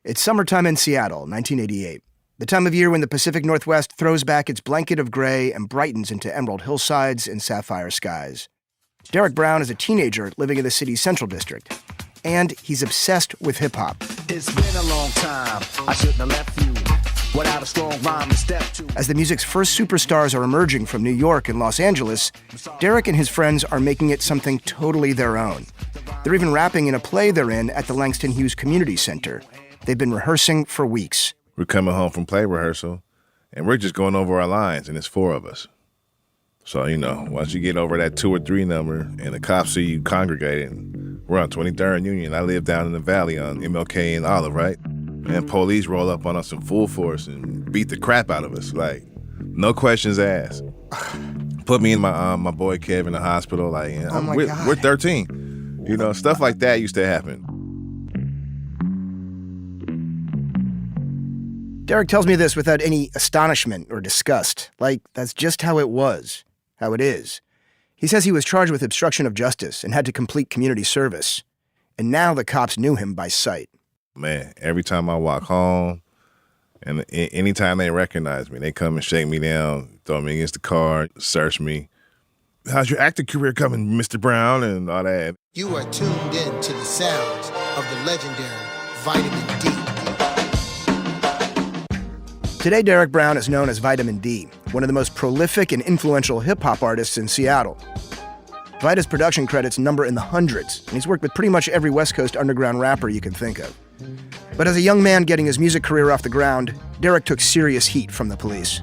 It's summertime in Seattle, 1988. The time of year when the Pacific Northwest throws back its blanket of gray and brightens into emerald hillsides and sapphire skies. Derek Brown is a teenager living in the city's Central District, and he's obsessed with hip-hop. It's been a long time, I shouldn't have left you without a strong rhyme to step to. As the music's first superstars are emerging from New York and Los Angeles, Derek and his friends are making it something totally their own. They're even rapping in a play they're in at the Langston Hughes Community Center. They've been rehearsing for weeks. We're coming home from play rehearsal, and we're just going over our lines, and it's 4 of us. So, once you get over that 2 or 3 number, and the cops see you congregating, we're on 23rd and Union. I live down in the valley on MLK and Olive, right? And police roll up on us in full force and beat the crap out of us, like, no questions asked. Put me and my boy Kev in the hospital, like, we're 13. Stuff like that used to happen. Derek tells me this without any astonishment or disgust. Like, that's just how it was, how it is. He says he was charged with obstruction of justice and had to complete community service. And now the cops knew him by sight. Man, every time I walk home, and anytime they recognize me, they come and shake me down, throw me against the car, search me. How's your acting career coming, Mr. Brown, and all that? You are tuned in to the sounds of the legendary Vitamin D. Today, Derek Brown is known as Vitamin D, one of the most prolific and influential hip-hop artists in Seattle. Vita's production credits number in the hundreds, and he's worked with pretty much every West Coast underground rapper you can think of. But as a young man getting his music career off the ground, Derek took serious heat from the police.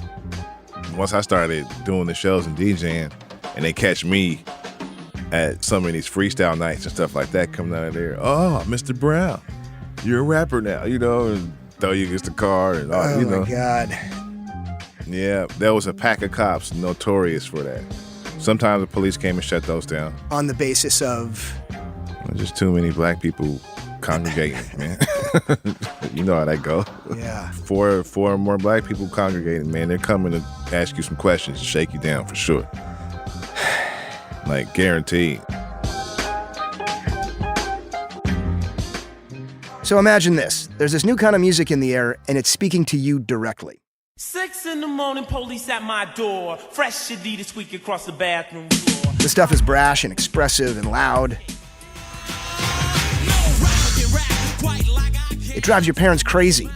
Once I started doing the shows and DJing, and they catch me at some of these freestyle nights and stuff like that coming out of there, oh, Mr. Brown, you're a rapper now, and throw you against the car and all, Oh, my God. Yeah, there was a pack of cops notorious for that. Sometimes the police came and shut those down. On the basis of? Just too many black people congregating, man. You know how that go. Yeah. Four or more black people congregating, man. They're coming to ask you some questions and shake you down for sure. Like, guaranteed. So imagine this. There's this new kind of music in the air, and it's speaking to you directly. 6 a.m, police at my door. Fresh Adidas squeak across the bathroom floor. The stuff is brash and expressive and loud. It drives your parents crazy.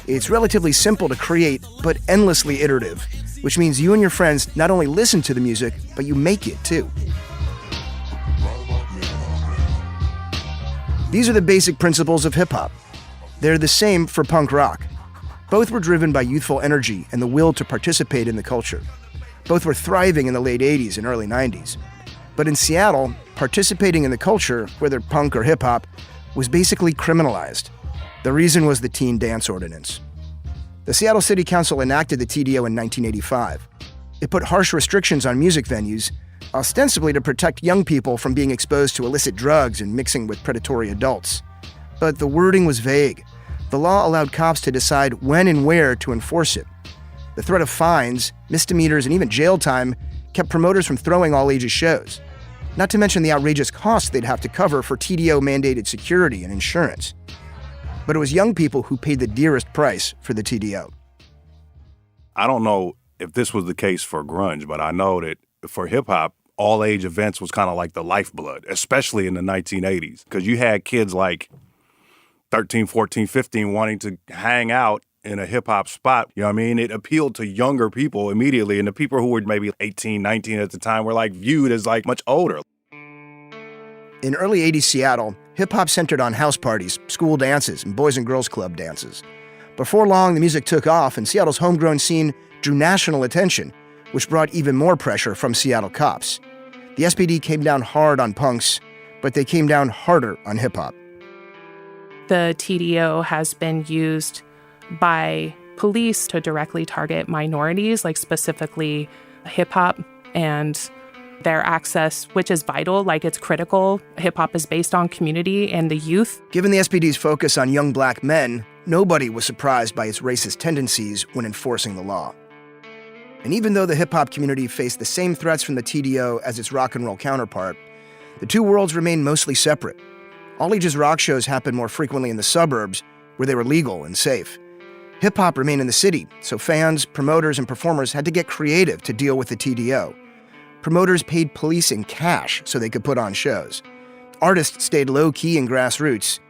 It's relatively simple to create, but endlessly iterative, which means you and your friends not only listen to the music, but you make it too. These are the basic principles of hip-hop. They're the same for punk rock. Both were driven by youthful energy and the will to participate in the culture. Both were thriving in the late 80s and early 90s. But in Seattle, participating in the culture, whether punk or hip-hop, was basically criminalized. The reason was the Teen Dance Ordinance. The Seattle City Council enacted the TDO in 1985. It put harsh restrictions on music venues, ostensibly to protect young people from being exposed to illicit drugs and mixing with predatory adults. But the wording was vague. The law allowed cops to decide when and where to enforce it. The threat of fines, misdemeanors, and even jail time kept promoters from throwing all-ages shows, not to mention the outrageous costs they'd have to cover for TDO-mandated security and insurance. But it was young people who paid the dearest price for the TDO. I don't know if this was the case for grunge, but I know that for hip-hop, all-age events was kind of like the lifeblood, especially in the 1980s, because you had kids like 13, 14, 15 wanting to hang out in a hip-hop spot. You know what I mean? It appealed to younger people immediately, and the people who were maybe 18, 19 at the time were like viewed as like much older. In early 80s Seattle, hip-hop centered on house parties, school dances, and boys and girls club dances. Before long, the music took off, and Seattle's homegrown scene drew national attention, which brought even more pressure from Seattle cops. The SPD came down hard on punks, but they came down harder on hip-hop. The TDO has been used by police to directly target minorities, like specifically hip-hop and their access, which is vital, like it's critical. Hip-hop is based on community and the youth. Given the SPD's focus on young black men, nobody was surprised by its racist tendencies when enforcing the law. And even though the hip-hop community faced the same threats from the TDO as its rock and roll counterpart, the two worlds remained mostly separate. All-ages rock shows happened more frequently in the suburbs, where they were legal and safe. Hip-hop remained in the city, so fans, promoters, and performers had to get creative to deal with the TDO. Promoters paid police in cash so they could put on shows. Artists stayed low-key and grassroots,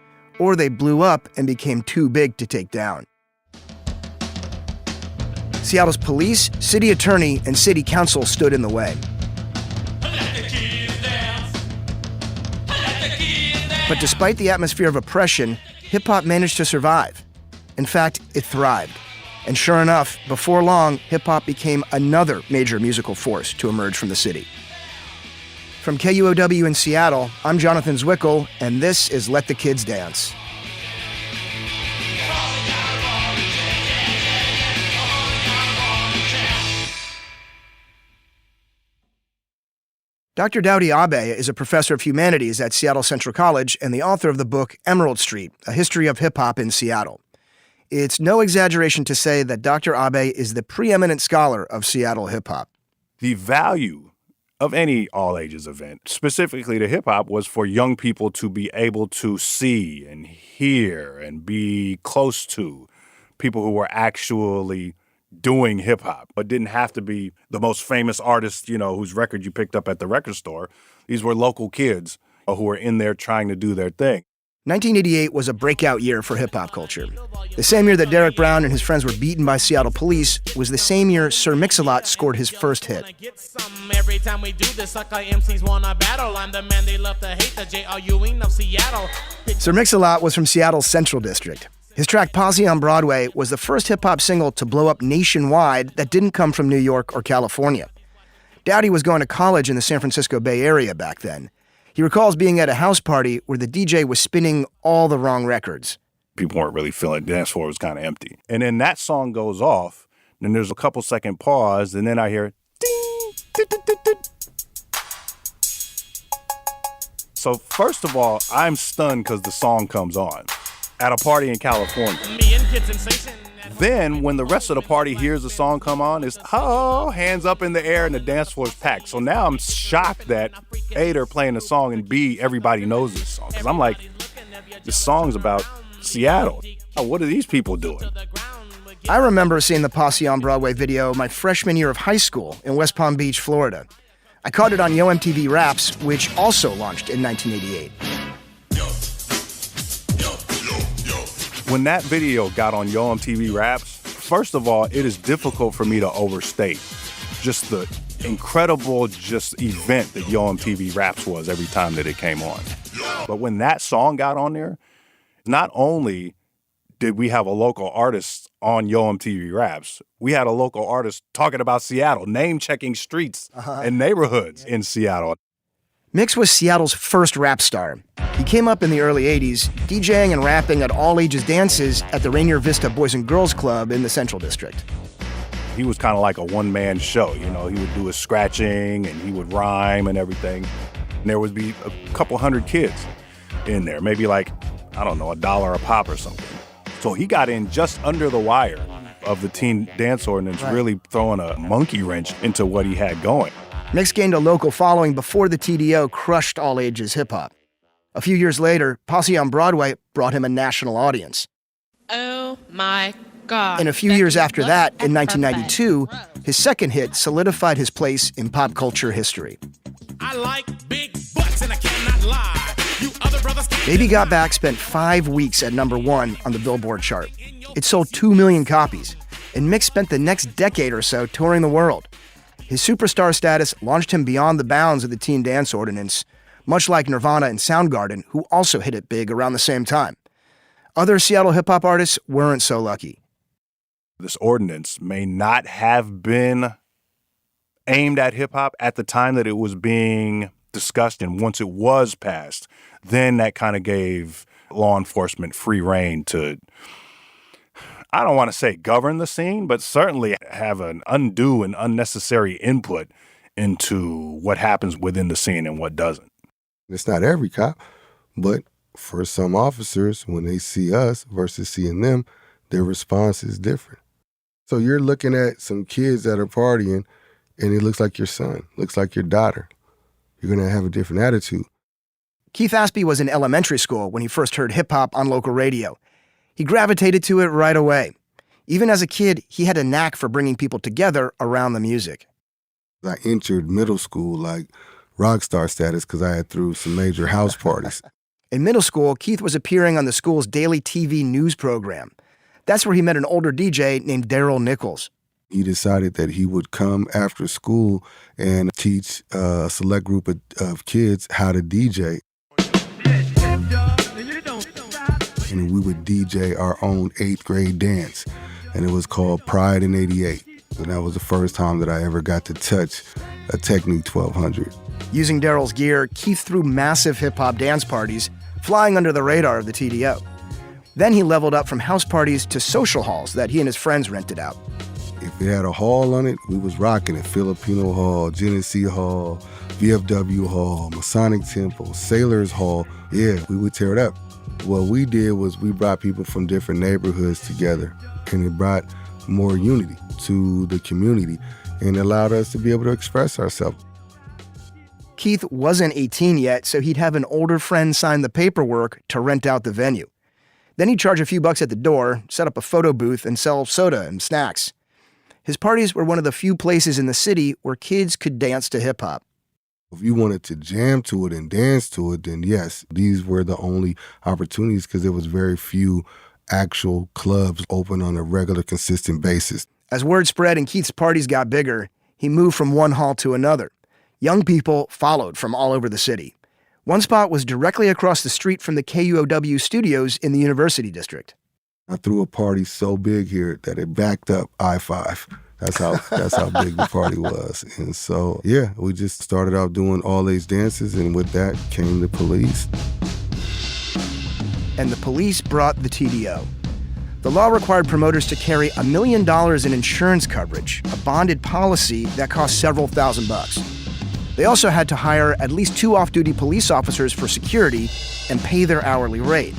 or they blew up and became too big to take down. Seattle's police, city attorney, and city council stood in the way. But despite the atmosphere of oppression, hip-hop managed to survive. In fact, it thrived. And sure enough, before long, hip-hop became another major musical force to emerge from the city. From KUOW in Seattle, I'm Jonathan Zwickel, and this is Let the Kids Dance. Dr. Dowdy Abe is a professor of humanities at Seattle Central College and the author of the book Emerald Street, A History of Hip-Hop in Seattle. It's no exaggeration to say that Dr. Abe is the preeminent scholar of Seattle hip-hop. The value of any all-ages event, specifically to hip-hop, was for young people to be able to see and hear and be close to people who were actually doing hip-hop, but didn't have to be the most famous artist, whose record you picked up at the record store. These were local kids who were in there trying to do their thing. 1988 was a breakout year for hip-hop culture. The same year that Derek Brown and his friends were beaten by Seattle police was the same year Sir Mix-a-Lot scored his first hit. Every time we do this, sucker MCs wanna battle. I'm the man they love to hate, the J.R.U.ing of Seattle. Sir Mix-a-Lot was from Seattle's Central District. His track Posse on Broadway was the first hip-hop single to blow up nationwide that didn't come from New York or California. Dowdy was going to college in the San Francisco Bay Area back then. He recalls being at a house party where the DJ was spinning all the wrong records. People weren't really feeling it. The dance floor was kind of empty. And then that song goes off, then there's a couple second pause, and then I hear ding, ding, ding, ding, ding. So first of all, I'm stunned because the song comes on at a party in California. Then when the rest of the party hears the song come on, it's hands up in the air and the dance floor is packed. So now I'm shocked that A, they're playing the song, and B, everybody knows this song. Because I'm like, this song's about Seattle. What are these people doing? I remember seeing the Posse on Broadway video my freshman year of high school in West Palm Beach, Florida. I caught it on Yo MTV Raps, which also launched in 1988. When that video got on Yo MTV Raps, first of all, it is difficult for me to overstate just the incredible event that Yo MTV Raps was every time that it came on. But when that song got on there, not only did we have a local artist on Yo MTV Raps, we had a local artist talking about Seattle, name-checking streets and neighborhoods in Seattle. Mix was Seattle's first rap star. He came up in the early 80s, DJing and rapping at all-ages dances at the Rainier Vista Boys and Girls Club in the Central District. He was kind of like a one-man show, He would do his scratching and he would rhyme and everything. And there would be a couple hundred kids in there, maybe like, $1 a pop or something. So he got in just under the wire of the teen dance ordinance, really throwing a monkey wrench into what he had going. Mix gained a local following before the TDO crushed all-ages hip-hop. A few years later, Posse on Broadway brought him a national audience. Oh my God. And a few years after that, in 1992, his second hit solidified his place in pop culture history. I like big butts and I cannot lie. You other brothers can't. Baby Got Back spent 5 weeks at #1 on the Billboard chart. It sold 2 million copies, and Mix spent the next decade or so touring the world. His superstar status launched him beyond the bounds of the teen dance ordinance, much like Nirvana and Soundgarden, who also hit it big around the same time. Other Seattle hip-hop artists weren't so lucky. This ordinance may not have been aimed at hip-hop at the time that it was being discussed, and once it was passed, then that kind of gave law enforcement free rein to, I don't want to say govern the scene, but certainly have an undue and unnecessary input into what happens within the scene and what doesn't. It's not every cop, but for some officers, when they see us versus seeing them, their response is different. So you're looking at some kids that are partying, and it looks like your son, looks like your daughter. You're going to have a different attitude. Keith Aspey was in elementary school when he first heard hip-hop on local radio. He gravitated to it right away. Even as a kid, he had a knack for bringing people together around the music. I entered middle school like rock star status because I had threw some major house parties. In middle school, Keith was appearing on the school's daily TV news program. That's where he met an older DJ named Daryl Nichols. He decided that he would come after school and teach a select group of kids how to DJ. And we would DJ our own 8th grade dance. And it was called Pride in 88. And that was the first time that I ever got to touch a Technique 1200. Using Daryl's gear, Keith threw massive hip-hop dance parties, flying under the radar of the TDO. Then he leveled up from house parties to social halls that he and his friends rented out. If it had a hall on it, we was rocking it. Filipino Hall, Genesee Hall, VFW Hall, Masonic Temple, Sailors Hall. Yeah, we would tear it up. What we did was we brought people from different neighborhoods together, and it brought more unity to the community and allowed us to be able to express ourselves. Keith wasn't 18 yet, so he'd have an older friend sign the paperwork to rent out the venue. Then he'd charge a few bucks at the door, set up a photo booth, and sell soda and snacks. His parties were one of the few places in the city where kids could dance to hip-hop. If you wanted to jam to it and dance to it, then yes, these were the only opportunities because there was very few actual clubs open on a regular, consistent basis. As word spread and Keith's parties got bigger, he moved from one hall to another. Young people followed from all over the city. One spot was directly across the street from the KUOW studios in the University District. I threw a party so big here that it backed up I-5. That's how big the party was. And so, yeah, we just started out doing all-age dances, and with that came the police. And the police brought the TDO. The law required promoters to carry $1 million in insurance coverage, a bonded policy that cost several $1,000s. They also had to hire at least 2 off-duty police officers for security and pay their hourly rate.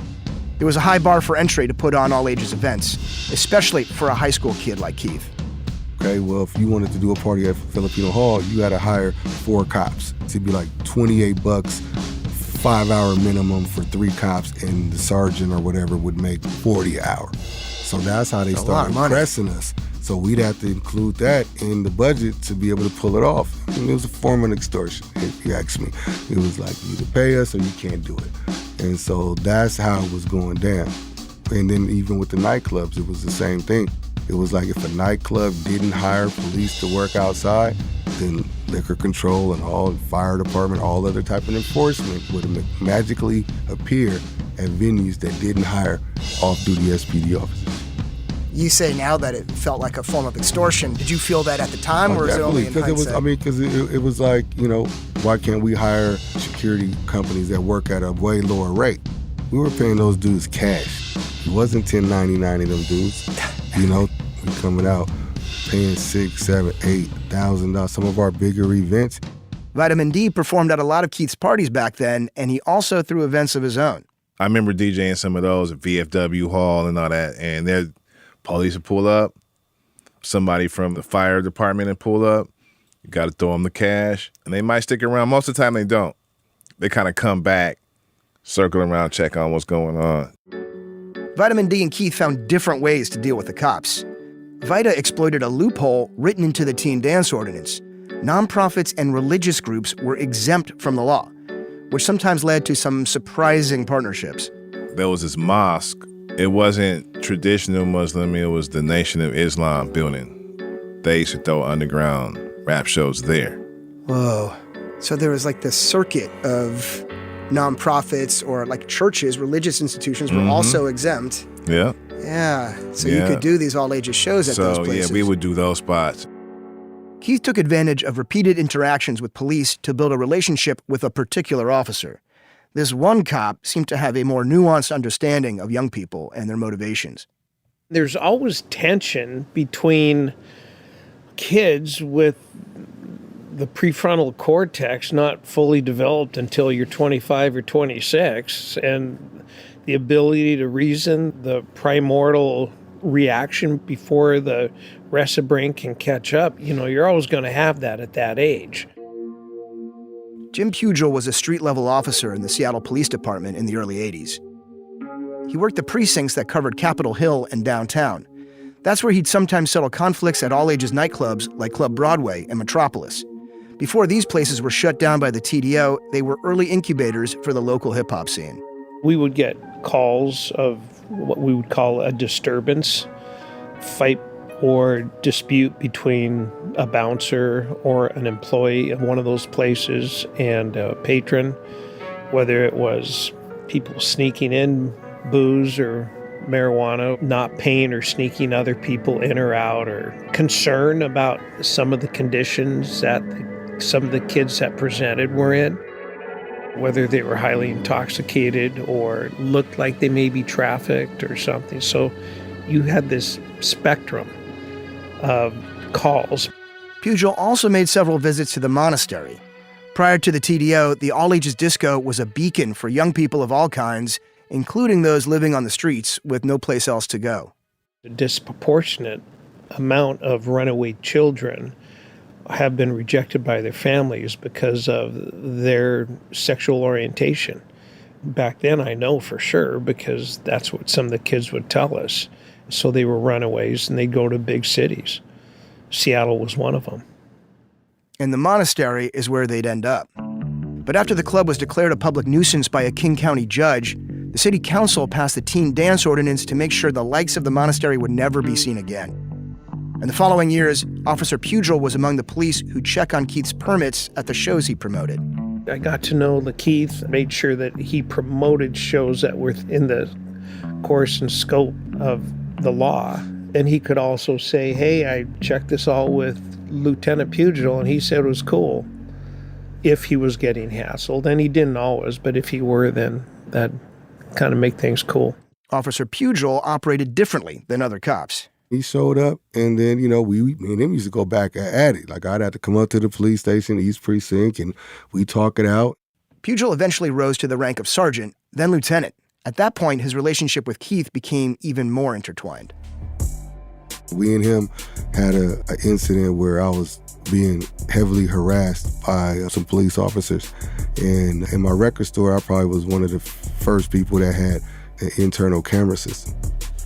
It was a high bar for entry to put on all-ages events, especially for a high school kid like Keith. Okay, well, if you wanted to do a party at Filipino Hall, you had to hire 4 cops. It'd be like $28, 5-hour minimum for 3 cops, and the sergeant or whatever would make $40 an hour. So that's how they started pressing us. So we'd have to include that in the budget to be able to pull it off. And it was a form of extortion, if you ask me. It was like, you either pay us or you can't do it. And so that's how it was going down. And then even with the nightclubs, it was the same thing. It was like if a nightclub didn't hire police to work outside, then liquor control and all fire department, all other type of enforcement would magically appear at venues that didn't hire off-duty SPD officers. You say now that it felt like a form of extortion. Did you feel that at the time, or was it only in hindsight? Because it was like, why can't we hire security companies that work at a way lower rate? We were paying those dudes cash. It wasn't $10.99 of them dudes. We coming out paying $6,000, $7,000, $8,000. Some of our bigger events. Vitamin D performed at a lot of Keith's parties back then, and he also threw events of his own. I remember DJing some of those at VFW Hall and all that, and their police would pull up, somebody from the fire department would pull up. You got to throw them the cash, and they might stick around. Most of the time they don't. They kind of come back, circle around, check on what's going on. Vitamin D and Keith found different ways to deal with the cops. Vita exploited a loophole written into the teen dance ordinance. Nonprofits and religious groups were exempt from the law, which sometimes led to some surprising partnerships. There was this mosque. It wasn't traditional Muslim, it was the Nation of Islam building. They used to throw underground rap shows there. Whoa. So there was like this circuit of nonprofits or like churches, religious institutions were also exempt. Yeah. Yeah. So you could do these all-ages shows at those places. So yeah, we would do those spots. Keith took advantage of repeated interactions with police to build a relationship with a particular officer. This one cop seemed to have a more nuanced understanding of young people and their motivations. There's always tension between kids with the prefrontal cortex not fully developed until you're 25 or 26, and the ability to reason, the primordial reaction before the rest of the brain can catch up. You're always going to have that at that age. Jim Pugel was a street-level officer in the Seattle Police Department in the early 80s. He he worked the precincts that covered Capitol Hill and downtown. That's where he'd sometimes settle conflicts at all-ages nightclubs like Club Broadway and Metropolis. Before these places were shut down by the TDO, they were early incubators for the local hip-hop scene. We would get calls of what we would call a disturbance, fight or dispute between a bouncer or an employee of one of those places and a patron, whether it was people sneaking in booze or marijuana, not paying or sneaking other people in or out, or concern about some of the conditions that some of the kids that presented were in, whether they were highly intoxicated or looked like they may be trafficked or something. So you had this spectrum of calls. Pugil also made several visits to the monastery. Prior to the TDO, the all-ages disco was a beacon for young people of all kinds, including those living on the streets with no place else to go. A disproportionate amount of runaway children have been rejected by their families because of their sexual orientation. Back then, I know for sure, because that's what some of the kids would tell us. So they were runaways and they'd go to big cities. Seattle was one of them. And the monastery is where they'd end up. But after the club was declared a public nuisance by a King County judge, the city council passed the teen dance ordinance to make sure the likes of the monastery would never be seen again. In the following years, Officer Pugil was among the police who check on Keith's permits at the shows he promoted. I got to know Keith, made sure that he promoted shows that were in the course and scope of the law. And he could also say, hey, I checked this all with Lieutenant Pugil, and he said it was cool if he was getting hassled. And he didn't always, but if he were, then that kind of make things cool. Officer Pugil operated differently than other cops. He showed up, and then, me and him used to go back at it. Like, I'd have to come up to the police station, East Precinct, and we talk it out. Pugil eventually rose to the rank of sergeant, then lieutenant. At that point, his relationship with Keith became even more intertwined. We and him had an incident where I was being heavily harassed by some police officers. And in my record store, I probably was one of the first people that had an internal camera system.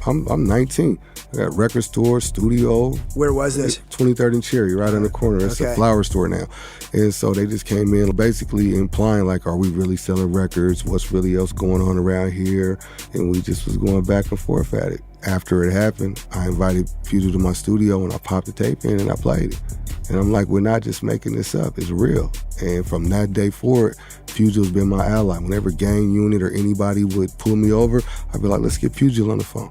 I'm 19. I got record store, studio. Where was this? 23rd and Cherry, right on the corner. It's a flower store now. And so they just came in basically implying, like, are we really selling records? What's really else going on around here? And we just was going back and forth at it. After it happened, I invited Pugil to my studio and I popped the tape in and I played it. And I'm like, we're not just making this up, it's real. And from that day forward, Pugil's been my ally. Whenever gang unit or anybody would pull me over, I'd be like, let's get Pugil on the phone.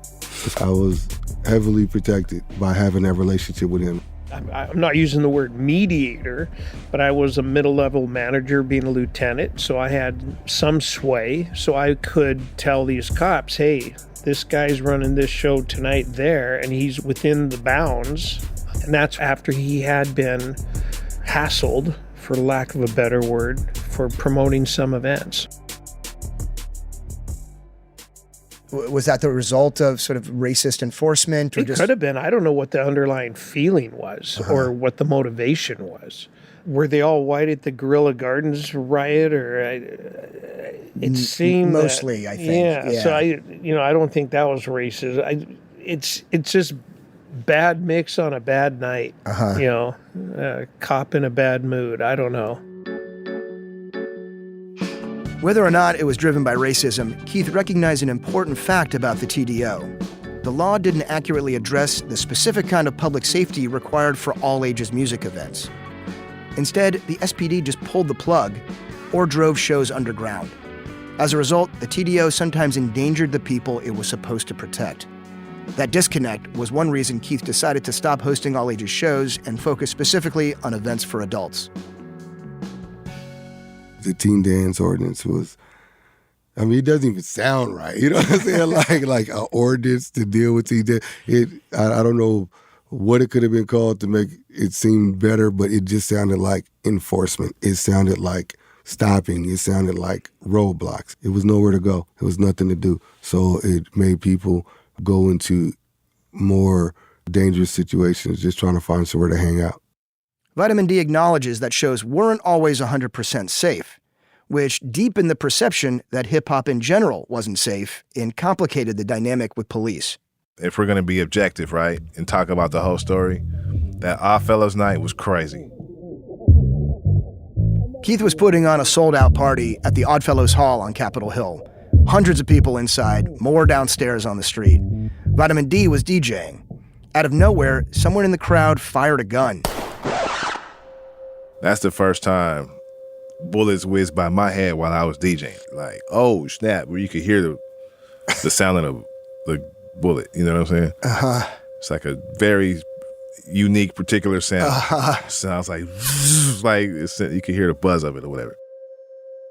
I was heavily protected by having that relationship with him. I'm not using the word mediator, but I was a middle-level manager being a lieutenant, so I had some sway. So I could tell these cops, hey, this guy's running this show tonight there, and he's within the bounds. And that's after he had been hassled, for lack of a better word, for promoting some events. Was that the result of sort of racist enforcement? Or It could have been. I don't know what the underlying feeling was or what the motivation was. Were they all white at the Guerrilla Gardens riot, or it seemed mostly, I think. Yeah. So I don't think that was racist. It's just bad mix on a bad night. Cop in a bad mood. I don't know. Whether or not it was driven by racism, Keith recognized an important fact about the TDO. The law didn't accurately address the specific kind of public safety required for all ages music events. Instead, the SPD just pulled the plug or drove shows underground. As a result, the TDO sometimes endangered the people it was supposed to protect. That disconnect was one reason Keith decided to stop hosting all ages shows and focus specifically on events for adults. The teen dance ordinance was, it doesn't even sound right. You know what I'm saying? like an ordinance to deal with teen dance. I don't know what it could have been called to make it seem better, but it just sounded like enforcement. It sounded like stopping. It sounded like roadblocks. It was nowhere to go. It was nothing to do. So it made people go into more dangerous situations just trying to find somewhere to hang out. Vitamin D acknowledges that shows weren't always 100% safe. which deepened the perception that hip-hop in general wasn't safe and complicated the dynamic with police. If we're going to be objective, right, and talk about the whole story, that Oddfellows night was crazy. Keith was putting on a sold-out party at the Oddfellows Hall on Capitol Hill. Hundreds of people inside, more downstairs on the street. Vitamin D was DJing. Out of nowhere, someone in the crowd fired a gun. That's the first time bullets whizzed by my head while I was DJing. Like, oh, snap, where you could hear the sound of the bullet. You know what I'm saying? Uh-huh. It's like a very unique, particular sound. Uh-huh. Sounds like you can hear the buzz of it or whatever.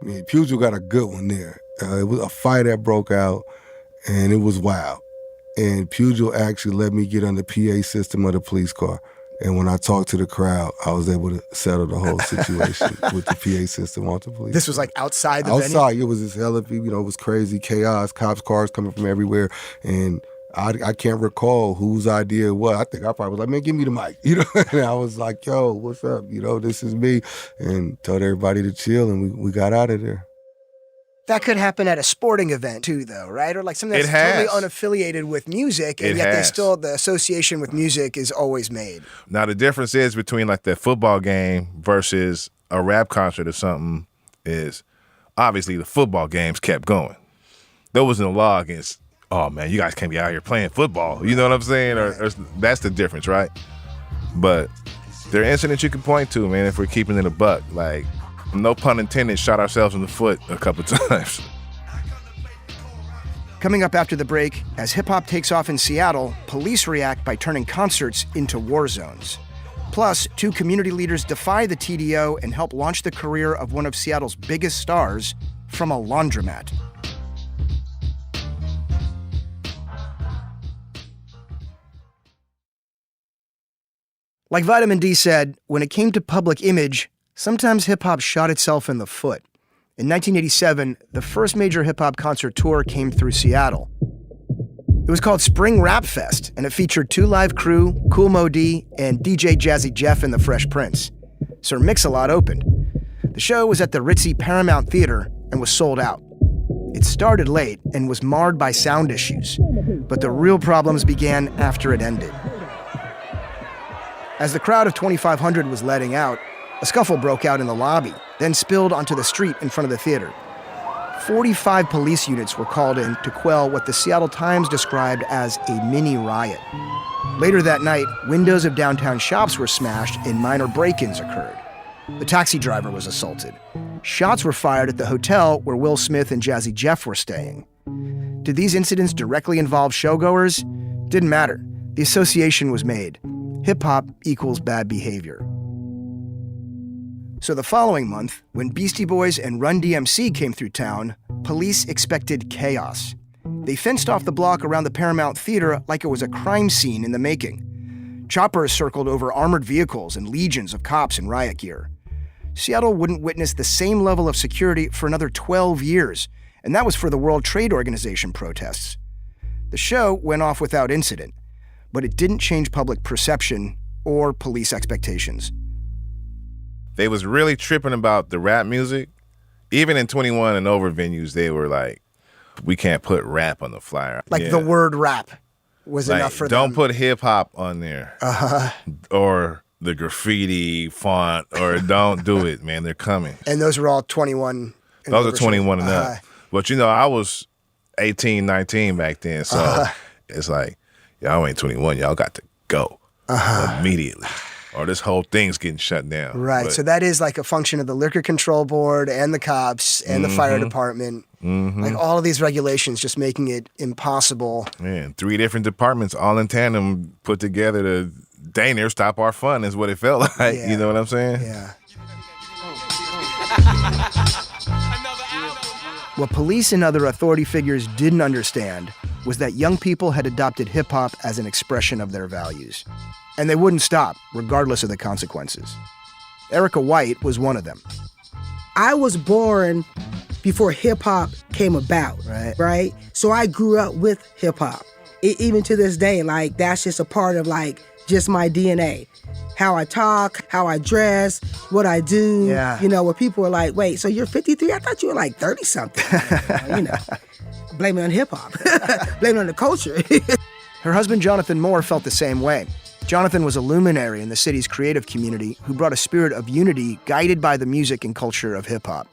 I mean, Puget got a good one there. It was a fight that broke out, and it was wild. And Puget actually let me get on the PA system of the police car. And when I talked to the crowd, I was able to settle the whole situation with the PA system on the police. This was like outside the venue? Outside. It was this hell of, it was crazy chaos, cops' cars coming from everywhere. And I can't recall whose idea it was. I think I probably was like, man, give me the mic. And I was like, yo, what's up? This is me. And told everybody to chill, and we got out of there. That could happen at a sporting event too, though, right? Or like something that's totally unaffiliated with music, and yet the association with music is always made. Now, the difference is between like the football game versus a rap concert or something is obviously the football games kept going. There was no law against, oh man, you guys can't be out here playing football. You know what I'm saying? Or that's the difference, right? But there are incidents you can point to, man, if we're keeping it a buck. Like, no pun intended, shot ourselves in the foot a couple times. Coming up after the break, as hip-hop takes off in Seattle, police react by turning concerts into war zones. Plus, 2 community leaders defy the TDO and help launch the career of one of Seattle's biggest stars from a laundromat. Like Vitamin D said, when it came to public image, sometimes hip-hop shot itself in the foot. In 1987, the first major hip-hop concert tour came through Seattle. It was called Spring Rap Fest, and it featured 2 live crew, Kool Moe Dee, and DJ Jazzy Jeff and the Fresh Prince. Sir Mix-a-Lot opened. The show was at the ritzy Paramount Theater and was sold out. It started late and was marred by sound issues, but the real problems began after it ended. As the crowd of 2,500 was letting out, a scuffle broke out in the lobby, then spilled onto the street in front of the theater. 45 police units were called in to quell what the Seattle Times described as a mini riot. Later that night, windows of downtown shops were smashed and minor break-ins occurred. The taxi driver was assaulted. Shots were fired at the hotel where Will Smith and Jazzy Jeff were staying. Did these incidents directly involve showgoers? Didn't matter. The association was made. Hip-hop equals bad behavior. So the following month, when Beastie Boys and Run DMC came through town, police expected chaos. They fenced off the block around the Paramount Theater like it was a crime scene in the making. Choppers circled over armored vehicles and legions of cops in riot gear. Seattle wouldn't witness the same level of security for another 12 years, and that was for the World Trade Organization protests. The show went off without incident, but it didn't change public perception or police expectations. They was really tripping about the rap music. Even in 21 and over venues, they were like, we can't put rap on the flyer. Like the word rap was enough for them. Don't put hip-hop on there. Uh-huh. Or the graffiti font, or don't do it, man. They're coming. And those were all 21 and Those are 21 and up. But, I was 18, 19 back then, so it's like, y'all ain't 21. Y'all got to go immediately. Or this whole thing's getting shut down. Right. But, so that is like a function of the Liquor Control Board and the cops and the fire department. Mm-hmm. Like all of these regulations just making it impossible. Man, 3 different departments all in tandem put together to dang near stop our fun is what it felt like. Yeah. You know what I'm saying? Yeah. What police and other authority figures didn't understand was that young people had adopted hip-hop as an expression of their values. And they wouldn't stop, regardless of the consequences. Erica White was one of them. I was born before hip-hop came about, right? So I grew up with hip-hop. Even to this day, like, that's just a part of, like, just my DNA. How I talk, how I dress, what I do. Yeah. You know, where people are like, wait, so you're 53? I thought you were like 30-something. You know, blame it on hip-hop. Blame it on the culture. Her husband, Jonathan Moore, felt the same way. Jonathan was a luminary in the city's creative community who brought a spirit of unity guided by the music and culture of hip-hop.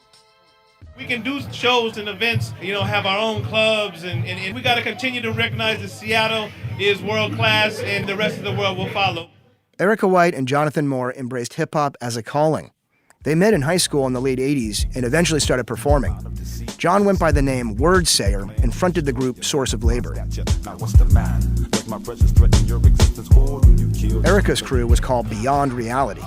We can do shows and events, have our own clubs, and we got to continue to recognize that Seattle is world-class and the rest of the world will follow. Erica White and Jonathan Moore embraced hip-hop as a calling. They met in high school in the late 80s and eventually started performing. John went by the name Word Sayer and fronted the group Source of Labor. Erica's crew was called Beyond Reality.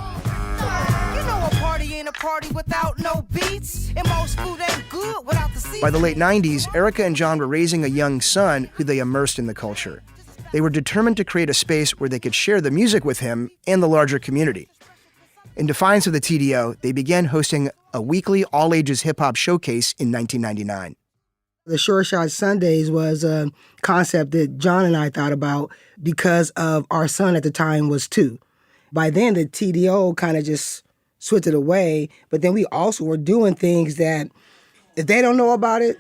By the late 90s, Erica and John were raising a young son who they immersed in the culture. They were determined to create a space where they could share the music with him and the larger community. In defiance of the TDO, they began hosting a weekly all-ages hip-hop showcase in 1999. The Sure Shot Sundays was a concept that John and I thought about because of our son at the time was 2. By then, the TDO kind of just switched it away, but then we also were doing things that if they don't know about it,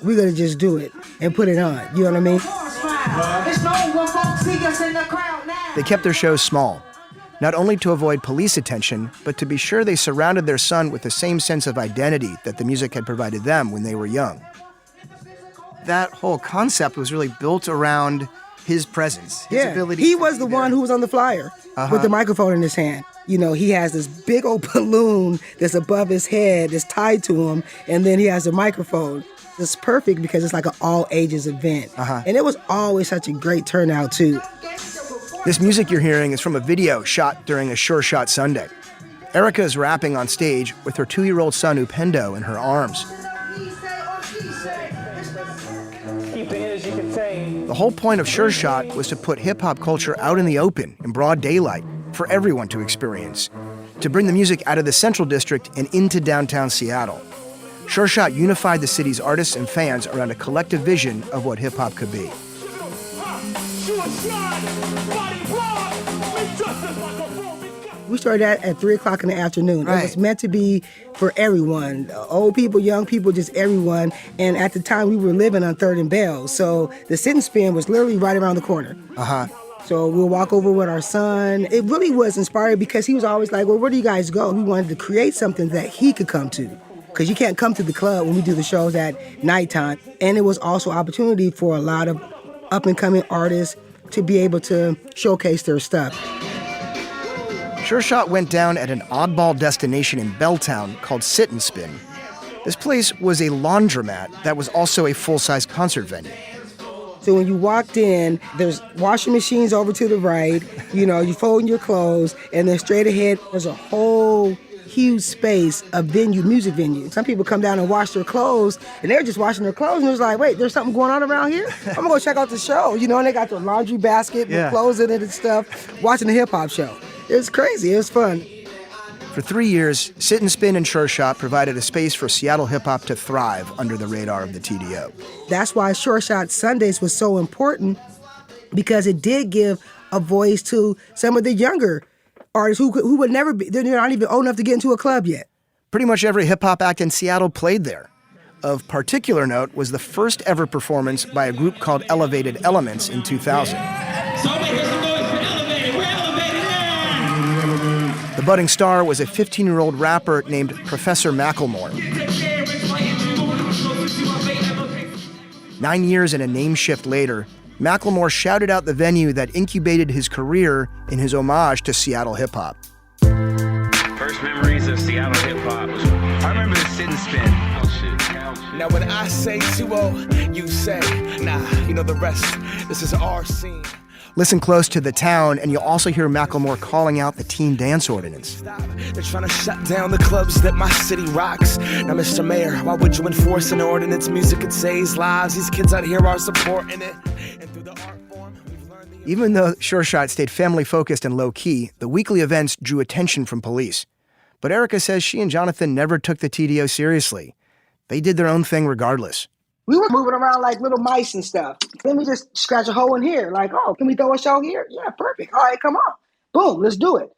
we're going to just do it and put it on. You know what I mean? They kept their shows small, not only to avoid police attention, but to be sure they surrounded their son with the same sense of identity that the music had provided them when they were young. That whole concept was really built around his presence, his ability. He was the one who was on the flyer with the microphone in his hand. You know, he has this big old balloon that's above his head, that's tied to him, and then he has a microphone. It's perfect because it's like an all-ages event. And it was always such a great turnout, too. This music you're hearing is from a video shot during a Sure Shot Sunday. Erica is rapping on stage with her 2-year-old son Upendo in her arms. The whole point of Sure Shot was to put hip-hop culture out in the open, in broad daylight, for everyone to experience, to bring the music out of the Central District and into downtown Seattle. Sure Shot unified the city's artists and fans around a collective vision of what hip-hop could be. We started at 3 o'clock in the afternoon. Right. It was meant to be for everyone, old people, young people, just everyone. And at the time, we were living on 3rd and Bell, so the sit and spin was literally right around the corner. So we'll walk over with our son. It really was inspired because he was always like, well, where do you guys go? We wanted to create something that he could come to, because you can't come to the club when we do the shows at nighttime. And it was also an opportunity for a lot of up-and-coming artists to be able to showcase their stuff. Sure Shot went down at an oddball destination in Belltown called Sit and Spin. This place was a laundromat that was also a full-size concert venue. So when you walked in, there's washing machines over to the right, you fold your clothes, and then straight ahead, there's a whole huge space, a music venue. Some people come down and wash their clothes, and they're just washing their clothes, and it's like, wait, there's something going on around here? I'm gonna go check out the show, and they got the laundry basket with clothes in it and stuff, watching the hip-hop show. It was crazy, it was fun. For 3 years, Sit and Spin and Sure Shot provided a space for Seattle hip-hop to thrive under the radar of the TDO. That's why Sure Shot Sundays was so important, because it did give a voice to some of the younger artists who would never be, they're not even old enough to get into a club yet. Pretty much every hip-hop act in Seattle played there. Of particular note was the first ever performance by a group called Elevated Elements in 2000. The budding star was a 15-year-old rapper named Professor Macklemore. 9 years and a name shift later, Macklemore shouted out the venue that incubated his career in his homage to Seattle hip-hop. First memories of Seattle hip-hop. I remember the Sit and Spin. Now when I say 2-0, you say, nah, the rest, this is our scene. Listen close to The Town, and you'll also hear Macklemore calling out the teen dance ordinance. They're trying to shut down the clubs that my city rocks. Now, Mr. Mayor, why would you enforce an ordinance? Music could save lives. These kids out here are supporting it. And through the art form, we've learned the... Even though Sure Shot stayed family-focused and low-key, the weekly events drew attention from police. But Erica says she and Jonathan never took the TDO seriously. They did their own thing regardless. We were moving around like little mice and stuff. Let me just scratch a hole in here. Like, oh, can we throw a show here? Yeah, perfect. All right, come on. Boom, let's do it.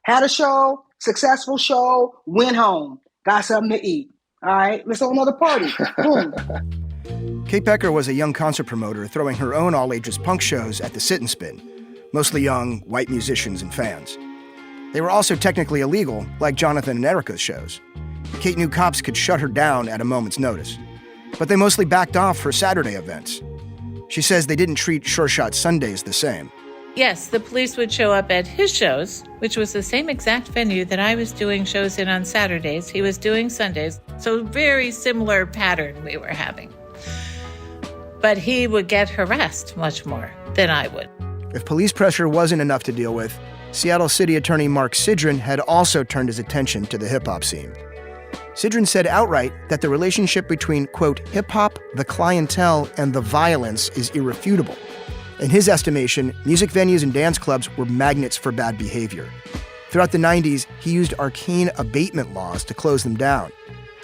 Had a show, successful show, went home, got something to eat. All right, let's throw another party. Boom. Kate Becker was a young concert promoter throwing her own all-ages punk shows at the Sit and Spin, mostly young, white musicians and fans. They were also technically illegal, like Jonathan and Erica's shows. Kate knew cops could shut her down at a moment's notice. But they mostly backed off for Saturday events. She says they didn't treat Sure Shot Sundays the same. Yes, the police would show up at his shows, which was the same exact venue that I was doing shows in on Saturdays. He was doing Sundays, so very similar pattern we were having. But he would get harassed much more than I would. If police pressure wasn't enough to deal with, Seattle City Attorney Mark Sidran had also turned his attention to the hip-hop scene. Sidran said outright that the relationship between, quote, hip-hop, the clientele, and the violence is irrefutable. In his estimation, music venues and dance clubs were magnets for bad behavior. Throughout the 90s, he used arcane abatement laws to close them down.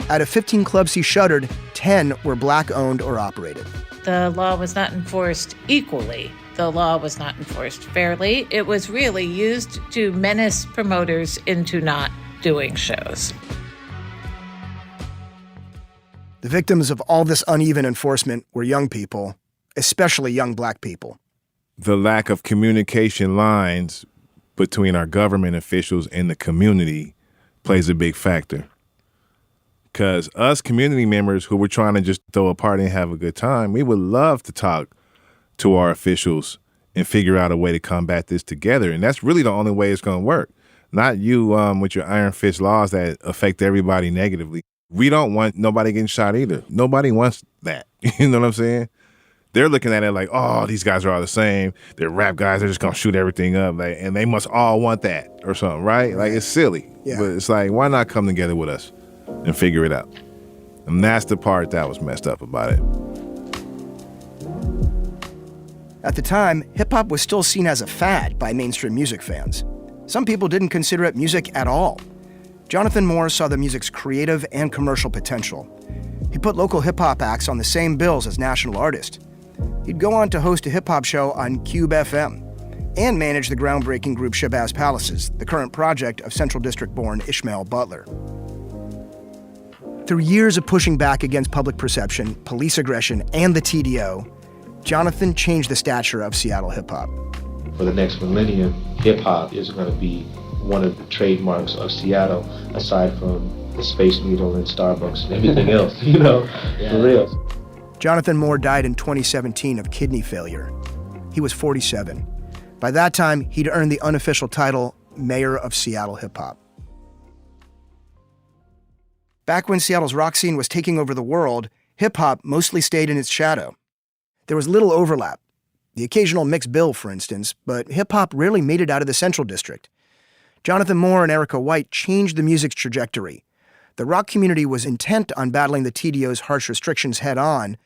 Out of 15 clubs he shuttered, 10 were black-owned or operated. The law was not enforced equally. The law was not enforced fairly. It was really used to menace promoters into not doing shows. The victims of all this uneven enforcement were young people, especially young black people. The lack of communication lines between our government officials and the community plays a big factor. Because us community members who were trying to just throw a party and have a good time, we would love to talk to our officials and figure out a way to combat this together. And that's really the only way it's going to work. Not you with your iron fist laws that affect everybody negatively. We don't want nobody getting shot either. Nobody wants that. You know what I'm saying? They're looking at it like, oh, these guys are all the same. They're rap guys. They're just going to shoot everything up. Like, and they must all want that or something, right? Like, it's silly. Yeah. But it's like, why not come together with us and figure it out? And that's the part that was messed up about it. At the time, hip-hop was still seen as a fad by mainstream music fans. Some people didn't consider it music at all. Jonathan Moore saw the music's creative and commercial potential. He put local hip-hop acts on the same bills as national artists. He'd go on to host a hip-hop show on KUOW FM and manage the groundbreaking group Shabazz Palaces, the current project of Central District-born Ishmael Butler. Through years of pushing back against public perception, police aggression, and the TDO, Jonathan changed the stature of Seattle hip-hop. For the next millennium, hip-hop is going to be one of the trademarks of Seattle, aside from the Space Needle and Starbucks and everything else, for real. Jonathan Moore died in 2017 of kidney failure. He was 47. By that time, he'd earned the unofficial title Mayor of Seattle Hip Hop. Back when Seattle's rock scene was taking over the world, hip hop mostly stayed in its shadow. There was little overlap. The occasional mixed bill, for instance, but hip hop rarely made it out of the Central District. Jonathan Moore and Erica White changed the music's trajectory. The rock community was intent on battling the TDO's harsh restrictions head-on,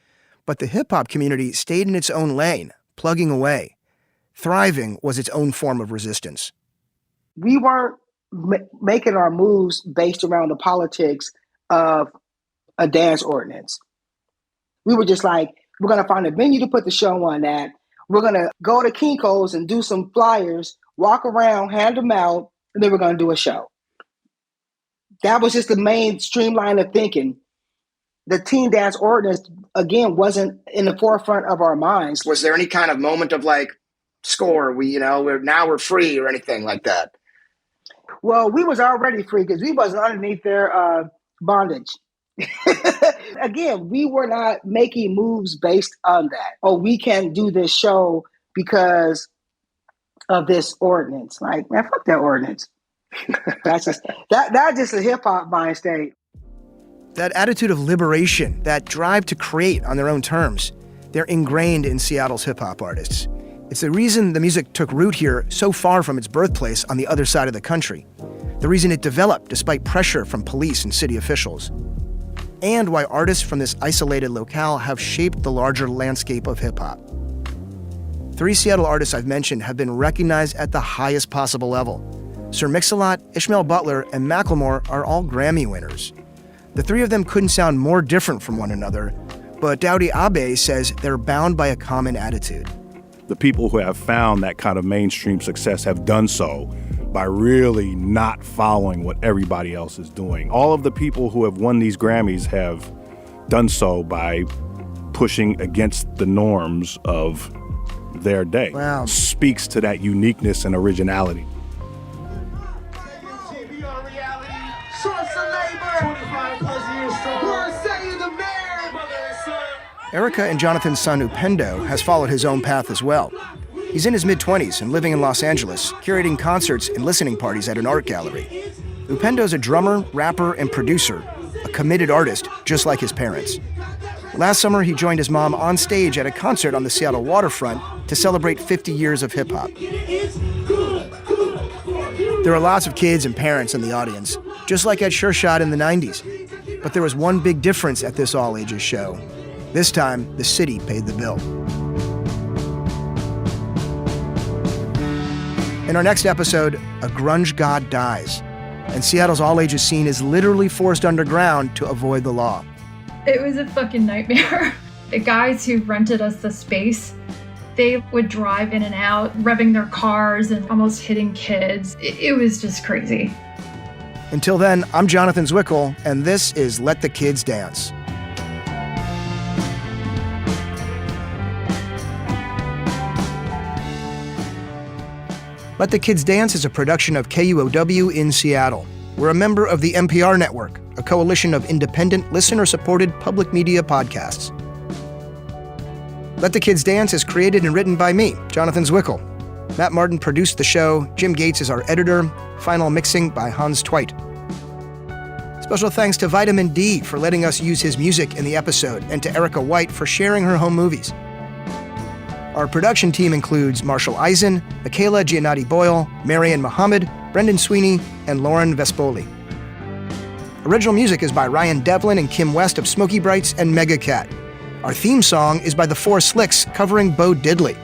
but the hip-hop community stayed in its own lane, plugging away. Thriving was its own form of resistance. We weren't making our moves based around the politics of a dance ordinance. We were just like, we're going to find a venue to put the show on at. We're going to go to Kinko's and do some flyers, walk around, hand them out, and then we're going to do a show. That was just the main streamline of thinking. The teen dance ordinance, again, wasn't in the forefront of our minds. Was there any kind of moment of like, score, we're free or anything like that? Well, we was already free because we wasn't underneath their bondage. Again, we were not making moves based on that. Oh, we can't do this show because of this ordinance. Like, man, fuck that ordinance. That's just a hip hop mind state. That attitude of liberation, that drive to create on their own terms, they're ingrained in Seattle's hip hop artists. It's the reason the music took root here so far from its birthplace on the other side of the country. The reason it developed despite pressure from police and city officials. And why artists from this isolated locale have shaped the larger landscape of hip hop. 3 Seattle artists I've mentioned have been recognized at the highest possible level. Sir Mix-a-Lot, Ishmael Butler, and Macklemore are all Grammy winners. The 3 of them couldn't sound more different from one another, But Dowdy Abe says they're bound by a common attitude. The people who have found that kind of mainstream success have done so by really not following what everybody else is doing. All of the people who have won these Grammys have done so by pushing against the norms of their day. Wow. Speaks to that uniqueness and originality. Erica and Jonathan's son Upendo has followed his own path as well. He's in his mid-20s and living in Los Angeles, curating concerts and listening parties at an art gallery. Upendo's a drummer, rapper, and producer, a committed artist just like his parents. Last summer, he joined his mom on stage at a concert on the Seattle waterfront to celebrate 50 years of hip-hop. There are lots of kids and parents in the audience, just like at Sure Shot in the 90s. But there was one big difference at this all-ages show. This time, the city paid the bill. In our next episode, a grunge god dies, and Seattle's all-ages scene is literally forced underground to avoid the law. It was a fucking nightmare. The guys who rented us the space, they would drive in and out, revving their cars and almost hitting kids. It was just crazy. Until then, I'm Jonathan Zwickel, and this is Let the Kids Dance. Let the Kids Dance is a production of KUOW in Seattle. We're a member of the NPR Network, a coalition of independent, listener-supported public media podcasts. Let the Kids Dance is created and written by me, Jonathan Zwickel. Matt Martin produced the show. Jim Gates is our editor. Final mixing by Hans Tweit. Special thanks to Vitamin D for letting us use his music in the episode, and to Erica White for sharing her home movies. Our production team includes Marshall Eisen, Michaela Giannotti-Boyle, Marian Muhammad, Brendan Sweeney, and Lauren Vespoli. Original music is by Ryan Devlin and Kim West of Smoky Brights and Mega Cat. Our theme song is by the Four Slicks covering Bo Diddley.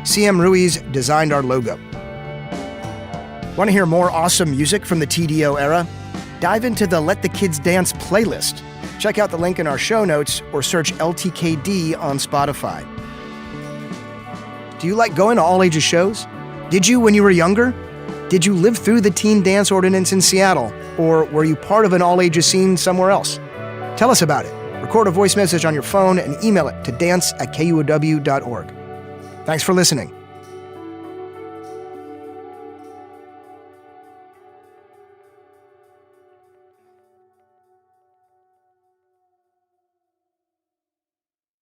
CM Ruiz designed our logo. Want to hear more awesome music from the TDO era? Dive into the Let the Kids Dance playlist. Check out the link in our show notes or search LTKD on Spotify. Do you like going to all-ages shows? Did you when you were younger? Did you live through the teen dance ordinance in Seattle? Or were you part of an all-ages scene somewhere else? Tell us about it. Record a voice message on your phone and email it to dance@kuow.org. Thanks for listening.